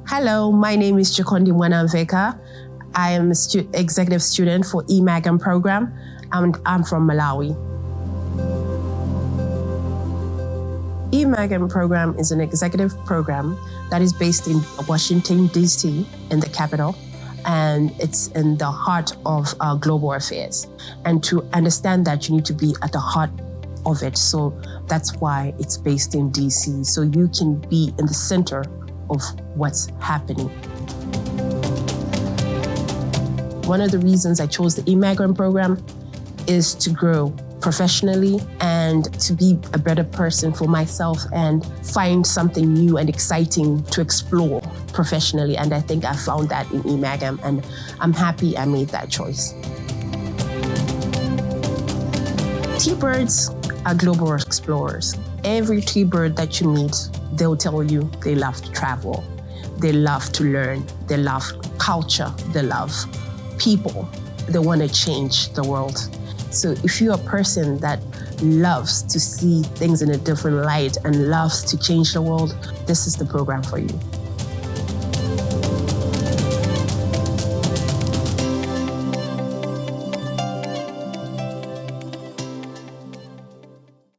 Hello, my name is Chikondi Mwanamvekha. I am an executive student for EMAGAM program, and I'm from Malawi. EMAGAM program is an executive program that is based in Washington, D.C., in the capital, and it's in the heart of global affairs. And to understand that, you need to be at the heart of it. So that's why it's based in D.C., so you can be in the center of what's happening. One of the reasons I chose the EMAGAM program is to grow professionally and to be a better person for myself and find something new and exciting to explore professionally. And I think I found that in EMAGAM, and I'm happy I made that choice. T-birds are global explorers. Every T-bird that you meet, they'll tell you they love to travel, they love to learn, they love culture, they love people, they want to change the world. So if you're a person that loves to see things in a different light and loves to change the world, this is the program for you.